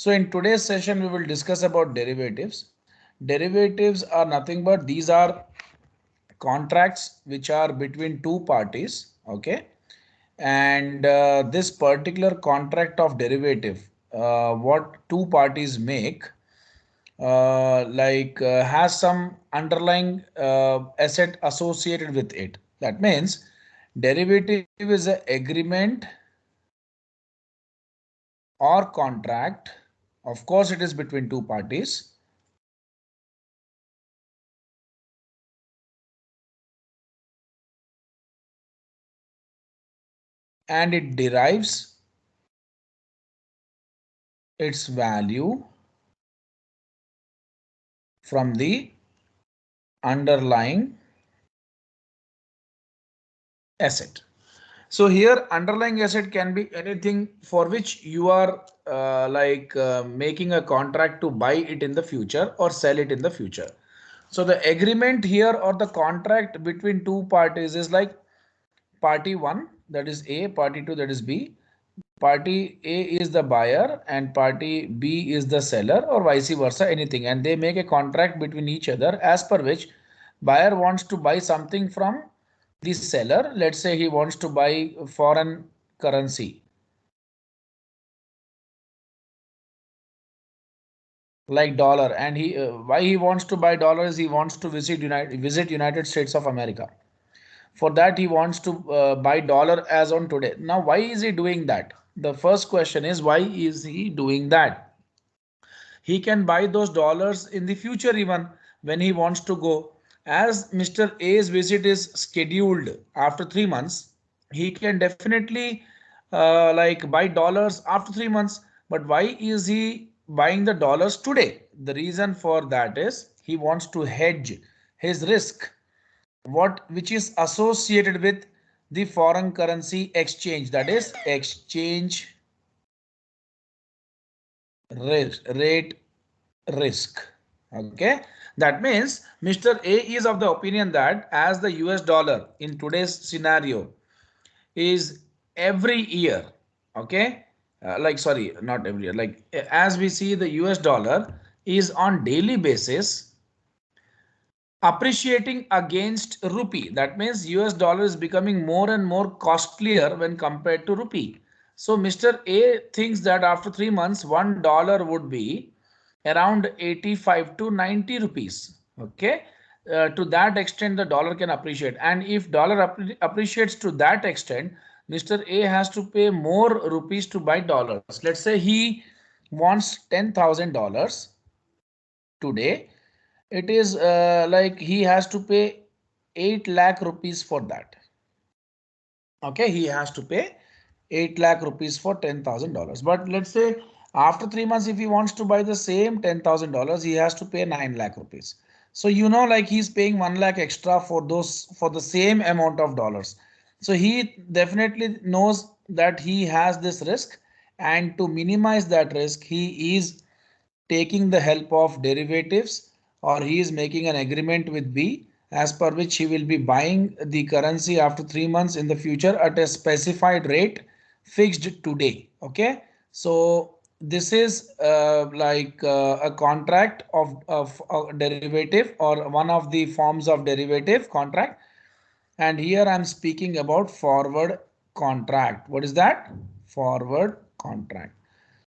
So in today's session, we will discuss about derivatives. Derivatives are nothing but these are contracts which are between two parties. Okay. And this particular contract of derivative, what two parties make, has some underlying asset associated with it. That means derivative is an agreement or contract. Of course, it is between two parties. And it derives its value from the underlying asset. So here underlying asset can be anything for which you are making a contract to buy it in the future or sell it in the future. So the agreement here or the contract between two parties is like party 1, that is A, party 2, that is B. Party A is the buyer and party B is the seller, or vice versa, anything, and they make a contract between each other as per which buyer wants to buy something from the seller. Let's say he wants to buy foreign currency like dollar, and he why he wants to buy dollars, he wants to visit United States of America. For that he wants to buy dollar as on today. Now why is he doing that? The first question is, why is he doing that? He can buy those dollars in the future even when he wants to go. As Mr. A's visit is scheduled after 3 months, he can definitely buy dollars after 3 months. But why is he buying the dollars today? The reason for that is he wants to hedge his risk, what which is associated with the foreign currency exchange, that is exchange rate risk. Okay, that means Mr. A is of the opinion that as the US dollar in today's scenario is every year, okay, sorry, not every year, as we see the US dollar is on daily basis appreciating against rupee. That means US dollar is becoming more and more costlier when compared to rupee. So Mr. A thinks that after 3 months, $1 would be around 85 to 90 rupees. Okay. To that extent, the dollar can appreciate. And if dollar appreciates to that extent, Mr. A has to pay more rupees to buy dollars. Let's say he wants $10,000 today. It is like he has to pay 8 lakh rupees for that. Okay, he has to pay 8 lakh rupees for $10,000. But let's say after 3 months, if he wants to buy the same $10,000, he has to pay 9 lakh rupees. So like he's paying 1 lakh extra for the same amount of dollars. So he definitely knows that he has this risk, and to minimize that risk, he is taking the help of derivatives, or he is making an agreement with B as per which he will be buying the currency after 3 months in the future at a specified rate fixed today. Okay, so this is a contract of a derivative, or one of the forms of derivative contract. And here I'm speaking about forward contract. What is that? Forward contract.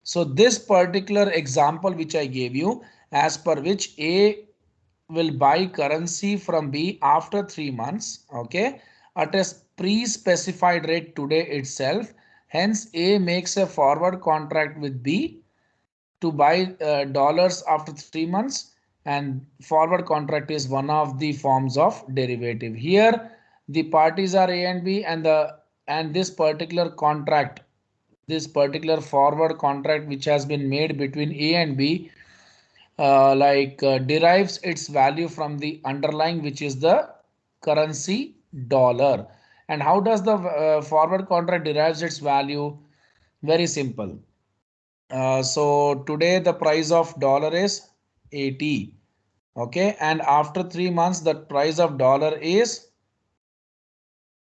So this particular example which I gave you, as per which A will buy currency from B after 3 months, okay, at a pre-specified rate today itself. Hence, A makes a forward contract with B to buy dollars after 3 months, and forward contract is one of the forms of derivative. Here the parties are A and B, and this particular contract, this particular forward contract which has been made between A and B derives its value from the underlying, which is the currency dollar. And how does the forward contract derives its value? Very simple. So today the price of dollar is 80. Okay, and after 3 months the price of dollar is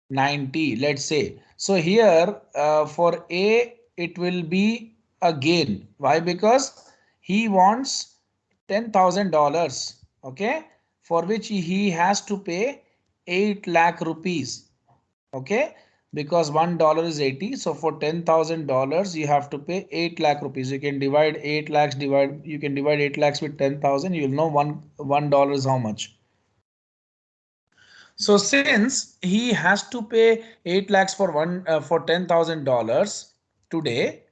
90, let's say. So here for A it will be a gain. Why? Because he wants $10,000. Okay, for which he has to pay 8 lakh rupees. Okay, because $1 is 80. So for $10,000, you have to pay 8 lakh rupees. You can divide 8 lakhs, you can divide 8 lakhs with 10,000. You'll know $1 is how much. So since he has to pay 8 lakhs for $10,000 today,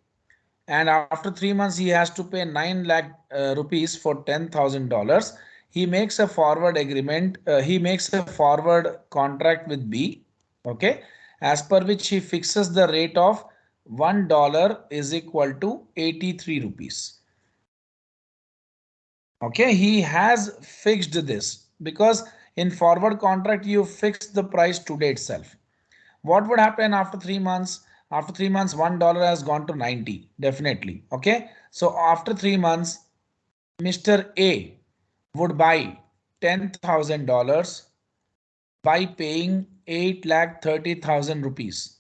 and after 3 months he has to pay 9 lakh rupees for $10,000, he makes a forward agreement. He makes a forward contract with B. Okay, as per which he fixes the rate of $1 is equal to 83 rupees. Okay, he has fixed this because in forward contract you fix the price today itself. What would happen after 3 months? After 3 months, $1 has gone to 90, definitely. Okay, so after 3 months, Mr. A would buy $10,000 by paying 8,30,000 rupees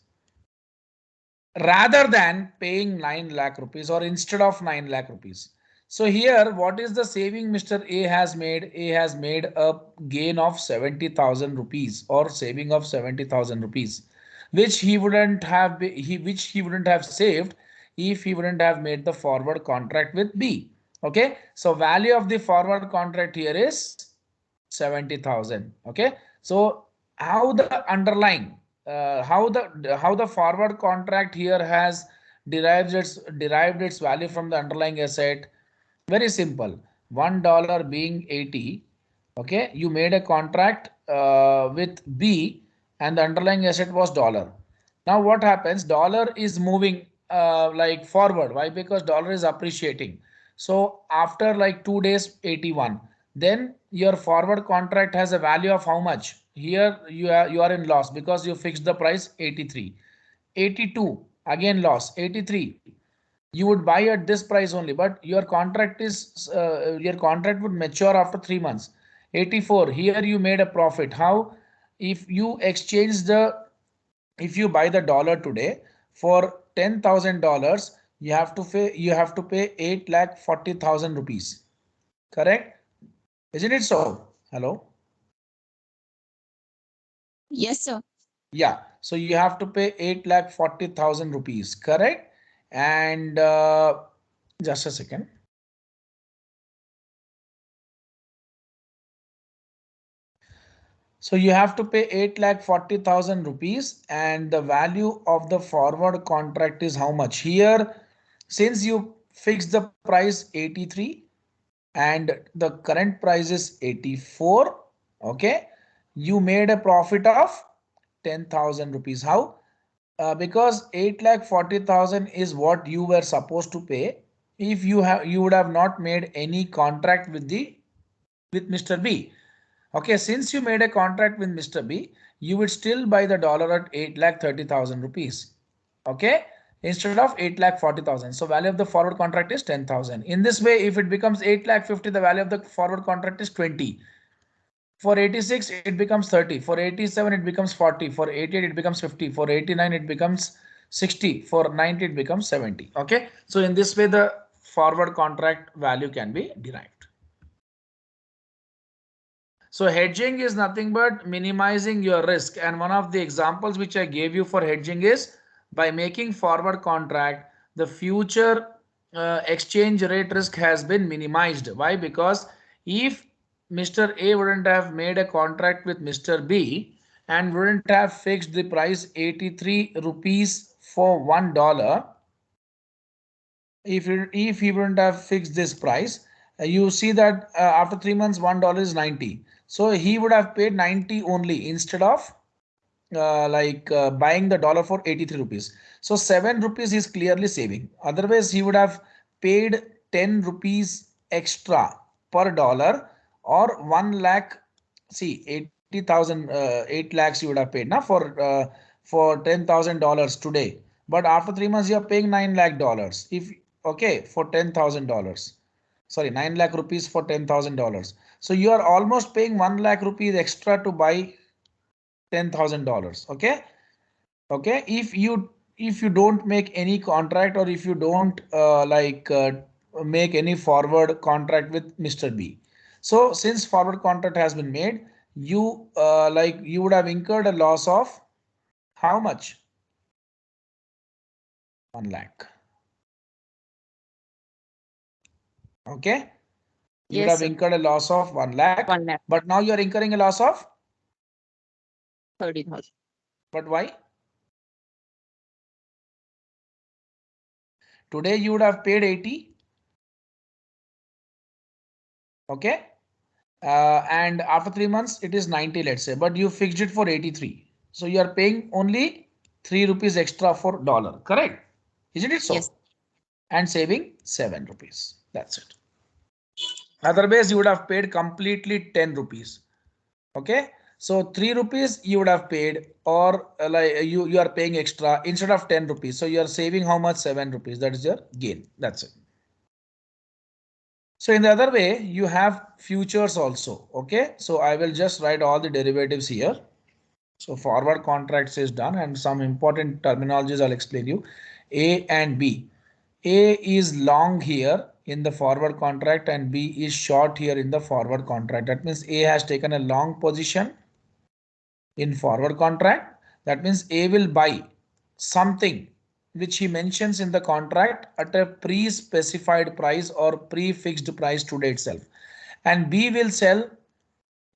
rather than paying 9 lakh rupees, or instead of 9 lakh rupees. So here, what is the saving Mr. A has made? A has made a gain of 70,000 rupees, or saving of 70,000 rupees, which he wouldn't have saved if he wouldn't have made the forward contract with B. Okay, so value of the forward contract here is 70,000. Okay, so how the underlying how the forward contract here has derived its value from the underlying asset? Very simple. $1 being 80. Okay, you made a contract with B, and the underlying asset was dollar. Now what happens? Dollar is moving like forward. Why? Because dollar is appreciating. So after like 2 days, 81. Then your forward contract has a value of how much? Here you are in loss because you fixed the price 83. 82, again loss. 83, you would buy at this price only, but your contract would mature after 3 months. 84, here you made a profit. How? If you exchange if you buy the dollar today for $10,000, you have to pay 8,40,000 rupees. Correct? Isn't it so? Hello? Yes, sir. Yeah. So you have to pay 8,40,000 rupees. Correct? And just a second. So you have to pay 8,40,000 rupees, and the value of the forward contract is how much? Here, since you fixed the price 83 and the current price is 84, okay, you made a profit of 10,000 rupees. How? Because 8,40,000 is what you were supposed to pay if you would have not made any contract with Mr. B. Okay, since you made a contract with Mr. B, you would still buy the dollar at 8,30,000 rupees. Okay, instead of 8,40,000. So value of the forward contract is 10,000. In this way, if it becomes 8,50,000, the value of the forward contract is 20. For 86, it becomes 30. For 87, it becomes 40. For 88, it becomes 50. For 89, it becomes 60. For 90, it becomes 70. Okay, so in this way, the forward contract value can be derived. So hedging is nothing but minimizing your risk. And one of the examples which I gave you for hedging is by making forward contract, the future exchange rate risk has been minimized. Why? Because if Mr. A wouldn't have made a contract with Mr. B and wouldn't have fixed the price 83 rupees for $1, if he wouldn't have fixed this price, you see that after 3 months $1 is 90. So he would have paid 90 only instead of buying the dollar for 83 rupees. So 7 rupees is clearly saving. Otherwise he would have paid 10 rupees extra per dollar, or 1 lakh. See, 80,000, 8 lakhs you would have paid now for $10,000 today. But after 3 months you are paying 9 lakh dollars. If okay, for $10,000. Sorry, 9 lakh rupees for $10,000. So you are almost paying 1 lakh rupees extra to buy $10,000. Okay. Okay. if you don't make any contract, or if you don't make any forward contract with Mr. B. So since forward contract has been made, you you would have incurred a loss of how much? 1 lakh. Okay. You would Yes, have sir. incurred a loss of 1 lakh, 1 lakh, but now you are incurring a loss of, 30,000. but why? Today you would have paid 80. Okay. And after 3 months it is 90, let's say, but you fixed it for 83. So you are paying only 3 rupees extra for dollar, correct? Isn't it Yes. so? And saving 7 rupees. That's it. Otherwise you would have paid completely 10 rupees. Okay. So 3 rupees you would have paid, or you are paying extra instead of 10 rupees. So you are saving how much? 7 rupees. That is your gain. That's it. So in the other way, you have futures also. Okay. So I will just write all the derivatives here. So forward contracts is done, and some important terminologies I'll explain you. A and B. A is long here in the forward contract and B is short here in the forward contract. That means A has taken a long position in forward contract. That means A will buy something which he mentions in the contract at a pre-specified price or pre-fixed price today itself. And B will sell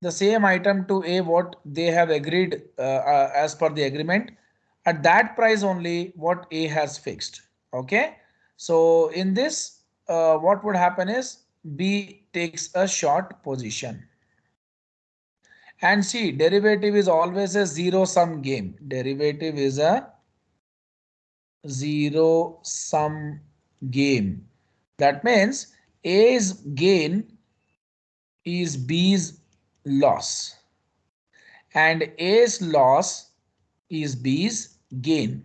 the same item to A what they have agreed as per the agreement at that price only what A has fixed. Okay. So in this what would happen is B takes a short position. And see, derivative is always a zero sum game. Derivative is a zero sum game. That means A's gain is B's loss, and A's loss is B's gain.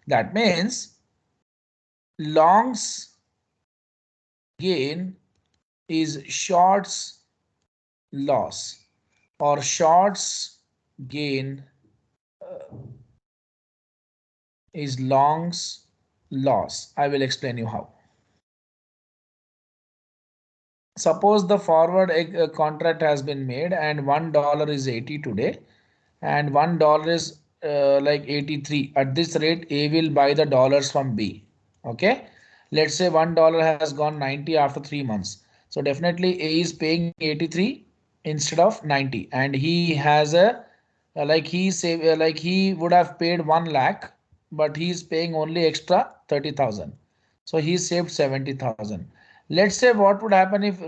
That means long's gain is short's loss, or short's gain is long's loss. I will explain you how. Suppose the forward contract has been made and $1 is 80 today and $1 is 83. At this rate, A will buy the dollars from B. Okay. Let's say $1 has gone 90 after 3 months. So definitely A is paying 83 instead of 90, and he has a he would have paid 1 lakh, but he is paying only extra 30,000. So he saved 70,000. Let's say what would happen if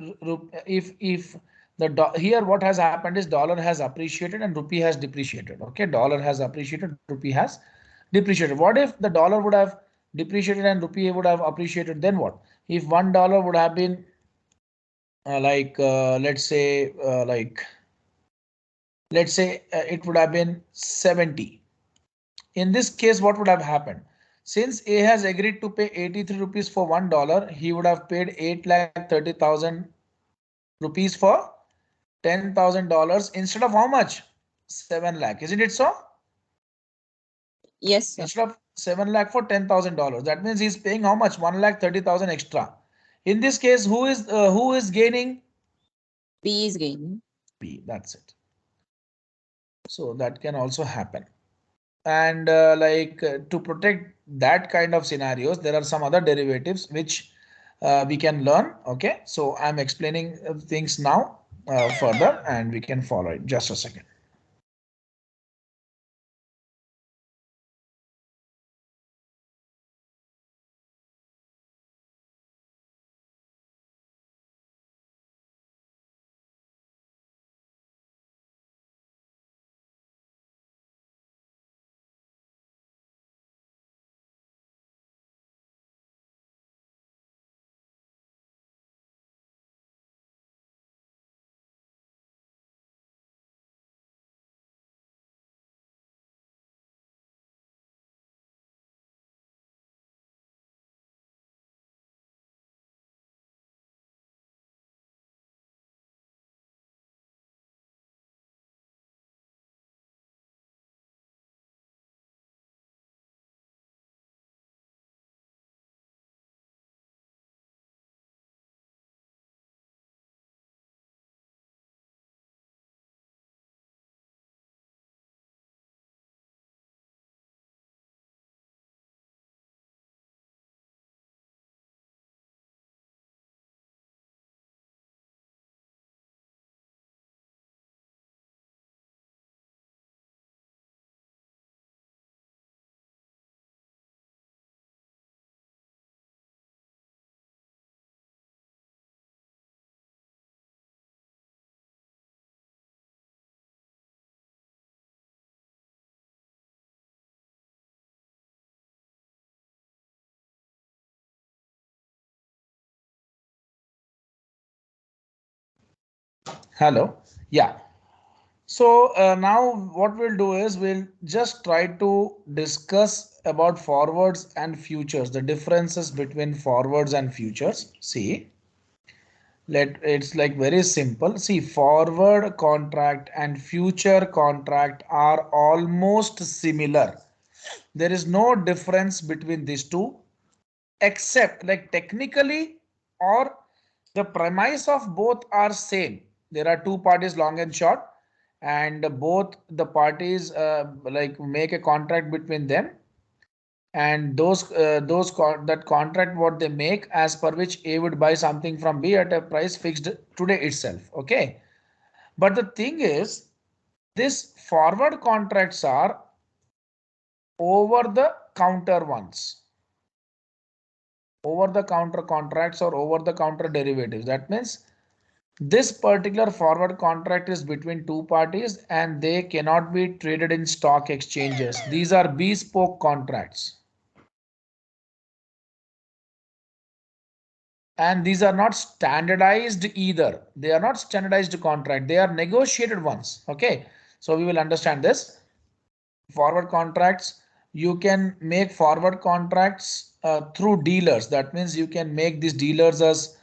here what has happened is dollar has appreciated and rupee has depreciated. Okay, dollar has appreciated, rupee has depreciated. What if the dollar would have depreciated and rupee would have appreciated? Then what? If $1 would have been let's say it would have been 70. In this case, what would have happened? Since A has agreed to pay 83 rupees for $1, he would have paid 8,30,000 rupees for $10,000 instead of how much? 7 lakh. Isn't it so? Yes, sir. Instead of 7 lakh for $10,000. That means he's paying how much? 1,30,000 extra. In this case, who is gaining? B is gaining. B. That's it. So that can also happen. And to protect that kind of scenarios, there are some other derivatives which we can learn. Okay, so I'm explaining things now further, and we can follow it. Just a second. Hello. Yeah. So now what we'll do is we'll just try to discuss about forwards and futures, the differences between forwards and futures. See, it's like very simple. See, forward contract and future contract are almost similar. There is no difference between these two, except like technically or the premise of both are same. There are two parties, long and short, and both the parties like make a contract between them, and that contract what they make as per which A would buy something from B at a price fixed today itself. Okay, but the thing is this forward contracts are over the counter ones, over the counter contracts or over the counter derivatives. That means this particular forward contract is between two parties and they cannot be traded in stock exchanges. These are bespoke contracts. And these are not standardized either. They are not standardized contract. They are negotiated ones. Okay. So we will understand this. Forward contracts, you can make forward contracts through dealers. That means you can make these dealers as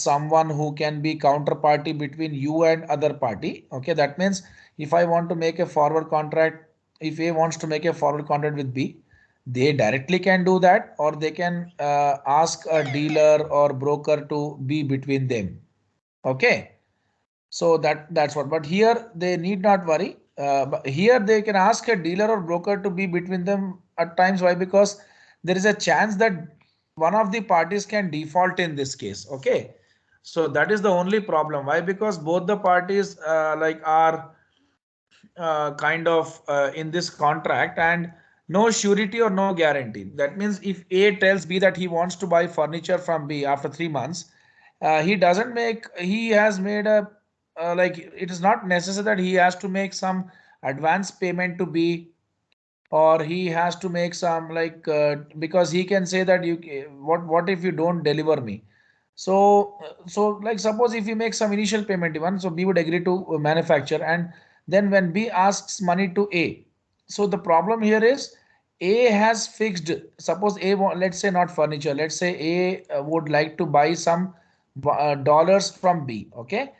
someone who can be counterparty between you and other party. Okay, that means if I want to make a forward contract, if A wants to make a forward contract with B, they directly can do that, or they can ask a dealer or broker to be between them. Okay, so that's what. But here they need not worry. But here they can ask a dealer or broker to be between them at times. Why? Because there is a chance that one of the parties can default in this case. Okay, so that is the only problem. Why? Because both the parties like are kind of in this contract, and no surety or no guarantee. That means if A tells B that he wants to buy furniture from B after 3 months, he has made a like it is not necessary that he has to make some advance payment to B, or he has to make some like because he can say that what if you don't deliver me. So like suppose if you make some initial payment even, so B would agree to manufacture, and then when B asks money to A, so the problem here is A has fixed, suppose let's say not furniture, let's say A would like to buy some dollars from B. Okay,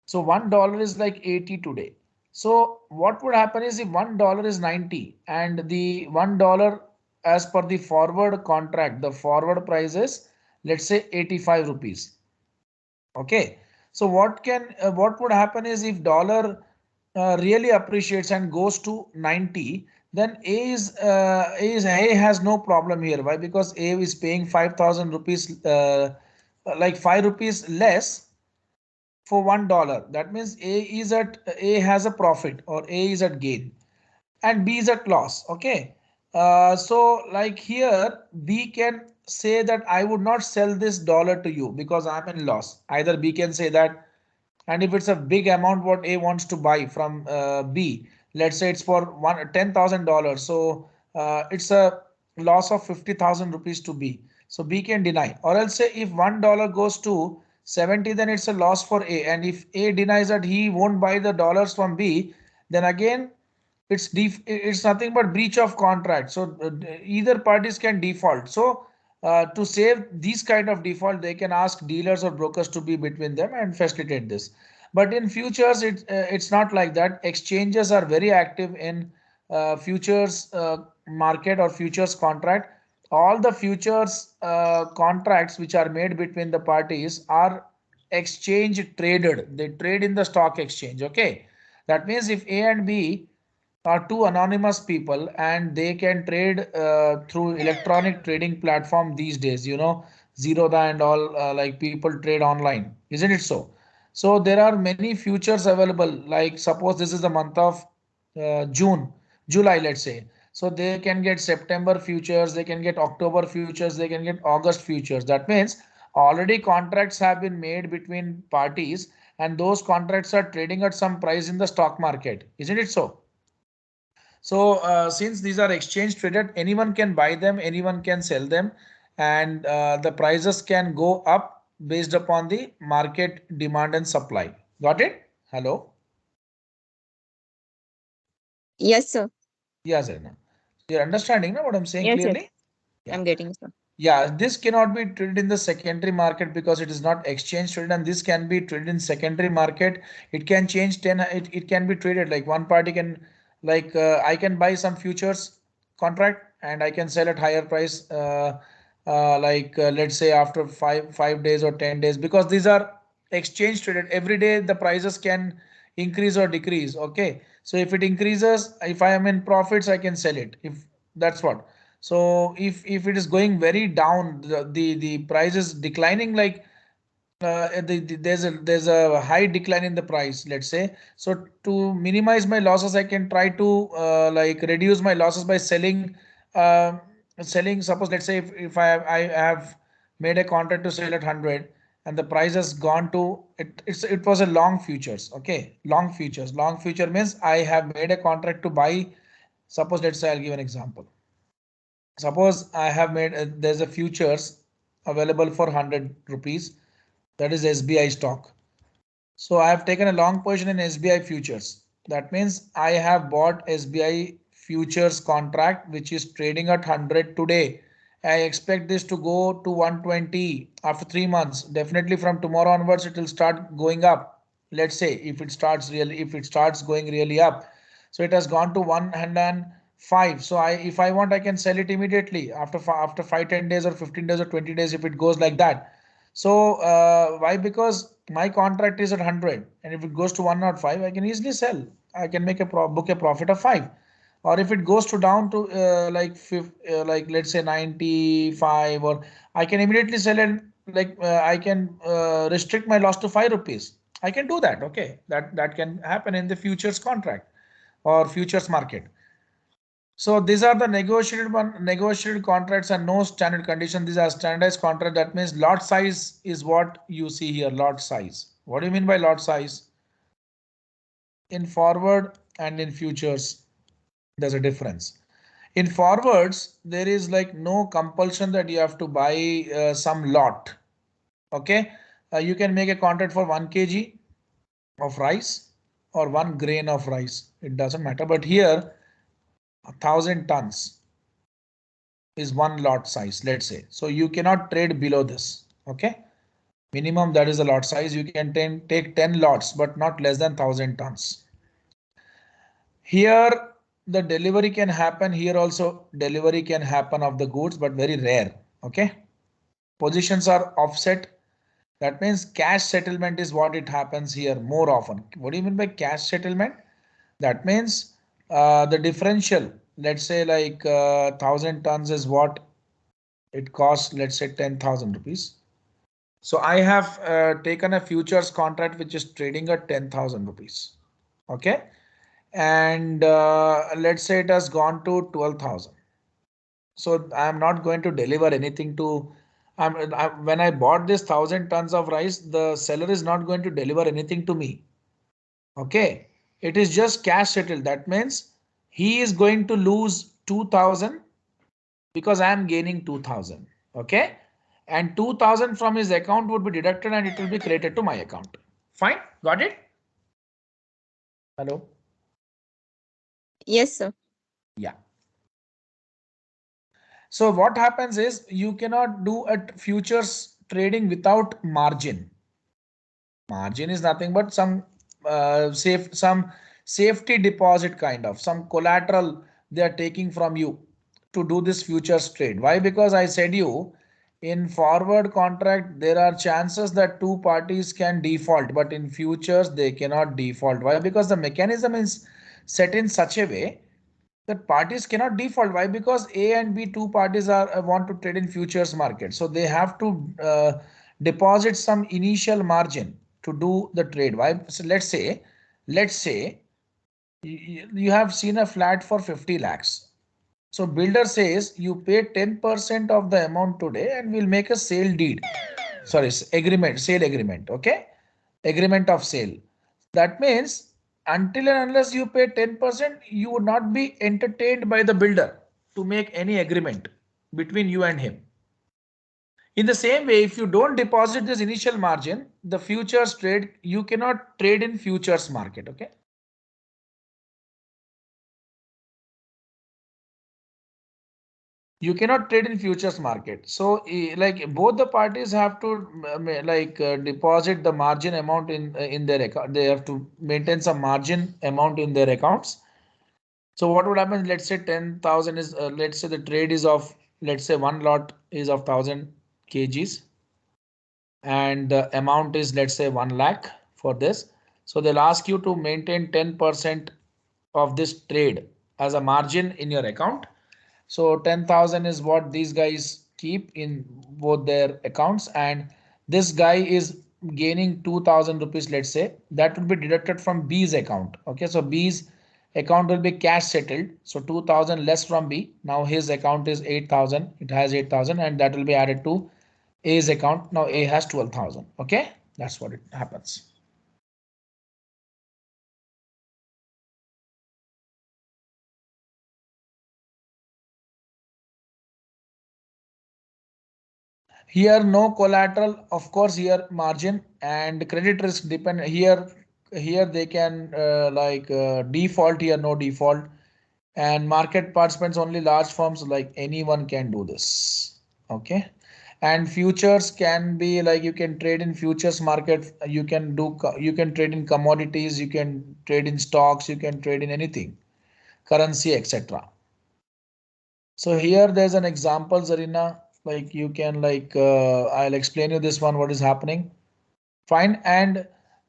so $1 is like 80 today. So what would happen is if $1 is 90 and the $1 as per the forward contract, the forward price is let's say 85 rupees. Okay. So what would happen is if dollar really appreciates and goes to 90, then A has no problem here. Why? Because A is paying 5,000 rupees, like 5 rupees less for $1. That means A has a profit, or A is at gain, and B is at loss. Okay. So like here B can say that I would not sell this dollar to you because I'm in loss. Either B can say that, and if it's a big amount what A wants to buy from B, let's say it's for $10,000. So it's a loss of 50,000 rupees to B. So B can deny, or else say if $1 goes to 70, then it's a loss for A. And if A denies that he won't buy the dollars from B, then again it's nothing but breach of contract. So either parties can default. So to save these kind of default, they can ask dealers or brokers to be between them and facilitate this. But in futures, it's not like that. Exchanges are very active in futures market or futures contract. All the futures contracts which are made between the parties are exchange traded. They trade in the stock exchange. Okay, that means if A and B are two anonymous people and they can trade through electronic trading platform these days, Zerodha and all, like people trade online, isn't it so? So there are many futures available, like suppose this is the month of July, let's say. So they can get September futures, they can get October futures, they can get August futures. That means already contracts have been made between parties, and those contracts are trading at some price in the stock market, isn't it so? So since these are exchange traded, anyone can buy them, anyone can sell them, and the prices can go up based upon the market demand and supply. Got it? Hello? Yes, sir. Yes, Arina. You're understanding now what I'm saying Yes, yes. clearly? Yeah. I'm getting, sir. Yeah, this cannot be traded in the secondary market because it is not exchange traded, and this can be traded in secondary market. It can change 10, it can be traded like one party can, like I can buy some futures contract and I can sell at higher price, let's say after five days or 10 days, because these are exchange traded. Every day the prices can increase or decrease. Okay, so if it increases, if I am in profits, I can sell it. If that's what. So if it is going very down, the price is declining, like there's a high decline in the price, let's say. So to minimize my losses, I can try to like reduce my losses by selling, uh, selling. Suppose let's say if I have made a contract to sell at 100 and the price has gone to it was a long futures. Okay, long futures. Long future means I have made a contract to buy. Suppose let's say I'll give an example. Suppose I have made there's a futures available for 100 rupees, that is SBI stock. So I have taken a long position in SBI futures. That means I have bought SBI futures contract which is trading at 100 today. I expect this to go to 120 after 3 months. Definitely from tomorrow onwards it will start going up. Let's say if it starts going really up. So it has gone to 105. So if I want, I can sell it immediately after 5, 10 days or 15 days or 20 days if it goes like that. So why? Because my contract is at 100 and if it goes to 105, I can easily sell. I can make a book a profit of 5. Or if it goes to down to like let's say 95, or I can immediately sell it, like I can restrict my loss to 5 rupees. I can do that. Okay, that can happen in the futures contract or futures market. So these are the negotiated contracts and no standard condition. These are standardized contract. That means lot size is what you see here. Lot size. What do you mean by lot size? In forward and in futures, there's a difference. In forwards, there is like no compulsion that you have to buy some lot. Okay, you can make a contract for 1 kg of rice or 1 grain of rice. It doesn't matter. But here, 1,000 tons is one lot size, let's say. So you cannot trade below this. Okay, minimum, that is the lot size. You can take 10 lots, but not less than 1,000 tons. Here the delivery can happen. Here also delivery can happen of the goods, but very rare. Okay, positions are offset. That means cash settlement is what it happens here more often. What do you mean by cash settlement? That means the differential, let's say like 1,000 tons is what it costs, let's say 10,000 rupees. So I have taken a futures contract which is trading at 10,000 rupees. Okay, and let's say it has gone to 12,000. So I'm not going to deliver anything to. When I bought this 1,000 tons of rice, the seller is not going to deliver anything to me. Okay, it is just cash settled. That means he is going to lose 2,000 because I am gaining 2,000. Okay, and 2,000 from his account would be deducted and it will be credited to my account. Fine, got it? Hello? Yes, sir. Yeah. So what happens is you cannot do a futures trading without margin. Margin is nothing but some some safety deposit, kind of some collateral they are taking from you to do this futures trade. Why? Because I said you, in forward contract there are chances that two parties can default, but in futures they cannot default. Why? Because the mechanism is set in such a way that parties cannot default. Why? Because A and B, two parties are want to trade in futures market, so they have to deposit some initial margin to do the trade. Why? So let's say you have seen a flat for 50 lakhs. So builder says you pay 10% of the amount today and we'll make a sale deed. Sorry, agreement, sale agreement. Okay, agreement of sale. That means until and unless you pay 10%, you would not be entertained by the builder to make any agreement between you and him. In the same way, if you don't deposit this initial margin, the futures trade, you cannot trade in futures market. Okay. You cannot trade in futures market. So like both the parties have to deposit the margin amount in their account. They have to maintain some margin amount in their accounts. So what would happen? Let's say 10,000 is, let's say the trade is of, let's say one lot is of 1,000 kgs. And the amount is, let's say 1 lakh for this. So they'll ask you to maintain 10% of this trade as a margin in your account. So 10,000 is what these guys keep in both their accounts, and this guy is gaining 2,000 rupees. Let's say that will be deducted from B's account. Okay, so B's account will be cash settled. So 2,000 less from B. Now his account is 8,000. It has 8,000 and that will be added to A's account. Now A has 12,000. Okay, that's what it happens. Here no collateral, of course here margin and credit risk depend here. Here they can default, here no default, and market participants only large firms, like anyone can do this. Okay, and futures can be like, you can trade in futures market, you can do, you can trade in commodities, you can trade in stocks, you can trade in anything, currency, etc. So here there's an example, Zarina, like you can I'll explain you this one, what is happening. Fine. And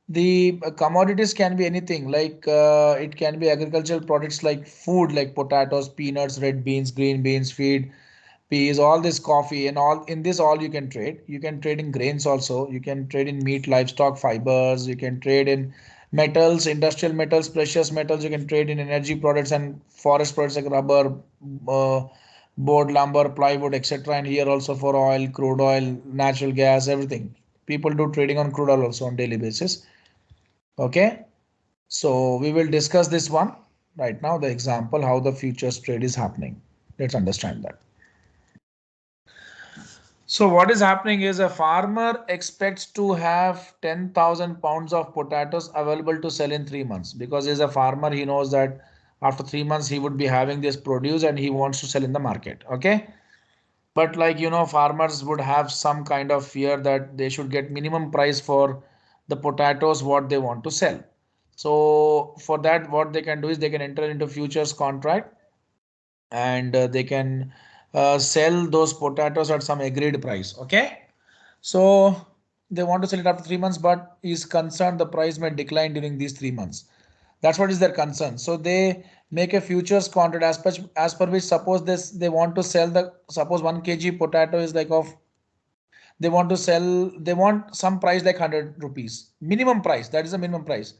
the commodities can be anything, like it can be agricultural products like food, like potatoes, peanuts, red beans, green beans, feed, peas, all this, coffee and all. In this all you can trade. You can trade in grains also. You can trade in meat, livestock, fibers. You can trade in metals, industrial metals, precious metals. You can trade in energy products and forest products like rubber, board, lumber, plywood, etc. And here also for oil, crude oil, natural gas, everything. People do trading on crude oil also on daily basis. Okay, so we will discuss this one right now, the example how the futures trade is happening. Let's understand that. So what is happening is, a farmer expects to have 10,000 pounds of potatoes available to sell in 3 months, because as a farmer, he knows that after 3 months he would be having this produce and he wants to sell in the market. Okay. But farmers would have some kind of fear that they should get minimum price for the potatoes what they want to sell. So for that, what they can do is they can enter into futures contract, and they can sell those potatoes at some agreed price. Okay. So they want to sell it after 3 months, but is concerned the price may decline during these 3 months. That's what is their concern. So they make a futures contract as per which, suppose this, they want to sell the, suppose 1 kg potato is like of, they want to sell, they want some price like 100 rupees minimum price. That is the minimum price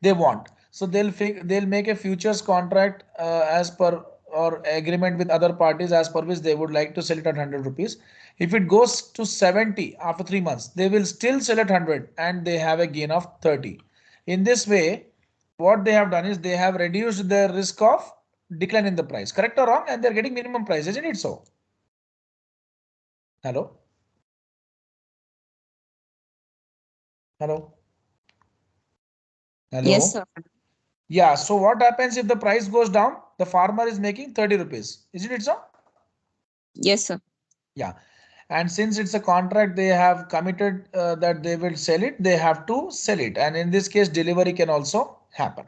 they want. So they'll make a futures contract as per, or agreement with other parties as per which they would like to sell it at 100 rupees. If it goes to 70 after 3 months, they will still sell at 100 and they have a gain of 30. In this way, what they have done is they have reduced the risk of decline in the price. Correct or wrong? And they're getting minimum price, isn't it so? Hello? Hello? Hello? Yes, sir. Yeah. So what happens if the price goes down? The farmer is making 30 rupees. Isn't it so? Yes, sir. Yeah. And since it's a contract, they have committed that they will sell it. They have to sell it. And in this case, delivery can also happen.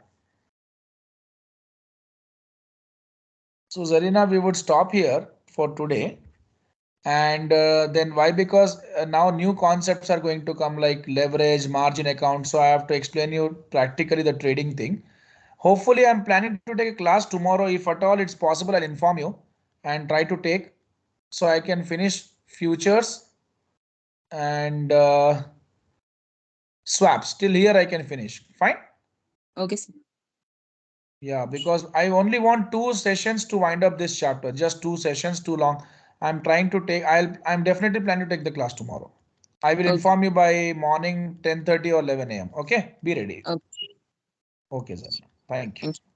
So Zarina, we would stop here for today. And then why? Because now new concepts are going to come, like leverage, margin account. So I have to explain you practically the trading thing. Hopefully, I'm planning to take a class tomorrow. If at all it's possible, I'll inform you and try to take, so I can finish futures and swaps. Till here I can finish. Fine. Okay, sir. Yeah, because I only want 2 sessions to wind up this chapter. Just 2 sessions, too long. I'm trying to take. I'm definitely planning to take the class tomorrow. I will Okay. inform you by morning 10:30 or 11 a.m. Okay, be ready. Okay. Okay, sir. Thank you. Thank you.